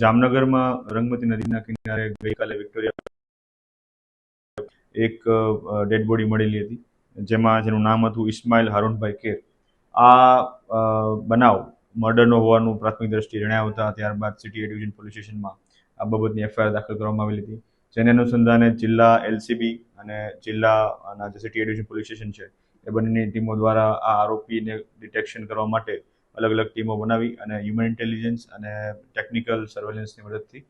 જામનગરમાં રંગમતી નદીના કિનારે ગઈકાલે વિક્ટોરિયા એક ડેડ બોડી મળેલી હતી, જેનું નામ હતું ઇસ્માઇલ હારૂનભાઈ કેર. બનાવ મર્ડરનો હોવાનું પ્રાથમિક દ્રષ્ટિએ જણાયા આવતા ત્યારબાદ સિટી એ ડિવિઝન પોલીસ સ્ટેશનમાં આ બાબતની એફઆઈઆર દાખલ કરવામાં આવેલી હતી. જેને અનુસંધાને જિલ્લા એલસીબી અને જિલ્લાના જે સિટી એ ડિવિઝન પોલીસ સ્ટેશન છે એ બંનેની ટીમો દ્વારા આ આરોપીને ડિટેક્શન કરવા માટે અલગ અલગ ટીમો બનાવી અને હ્યુમન ઇન્ટેલિજન્સ અને ટેકનિકલ સર્વેલન્સની મદદથી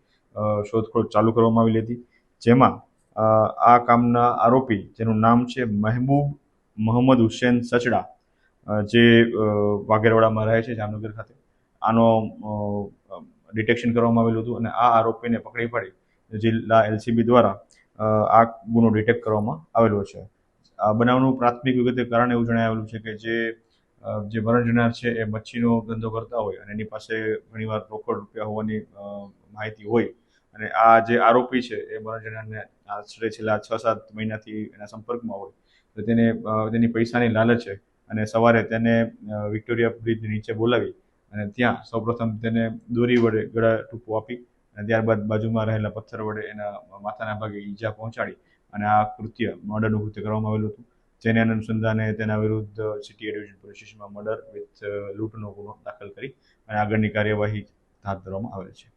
શોધખોળ ચાલુ કરવામાં આવેલી હતી. જેમાં આ કામના આરોપી, જેનું નામ છે મહેબૂબ મોહમ્મદ હુસેન સચડા, જે વાઘેરવાડામાં રહે છે જામનગર ખાતે, આનો ડિટેક્શન કરવામાં આવેલું હતું અને આ આરોપીને પકડી પાડી જિલ્લા એલસીબી દ્વારા આ ગુનો ડિટેક્ટ કરવામાં આવેલો છે. આ બનાવનું પ્રાથમિક વિગતે કારણ એવું જણાવેલું છે કે જે મરણ જનાર છે એ મચ્છીનો ધંધો કરતા હોય અને એની પાસે ઘણીવાર રોકડ રૂપિયા હોવાની માહિતી હોય અને આ જે આરોપી છે એ મરણ જનારને આશરે છેલ્લા 6-7 મહિનાથી એના સંપર્કમાં હોય, તો તેની પૈસાની લાલચ છે અને સવારે તેને વિક્ટોરિયા બ્રિજ નીચે બોલાવી અને ત્યાં સૌપ્રથમ તેને દોરી વડે ગળા ટૂંપો આપી અને ત્યારબાદ બાજુમાં રહેલા પથ્થર વડે એના માથાના ભાગે ઈજા પહોંચાડી અને આ મર્ડરનું કૃત્ય કરવામાં આવેલું હતું. જેને અનુસંધાને તેના વિરુદ્ધ સિટી એ ડિવિઝન પોલીસ સ્ટેશનમાં મર્ડર વિથ લૂંટનો ગુનો દાખલ કરી અને આગળની કાર્યવાહી હાથ ધરવામાં આવેલ છે.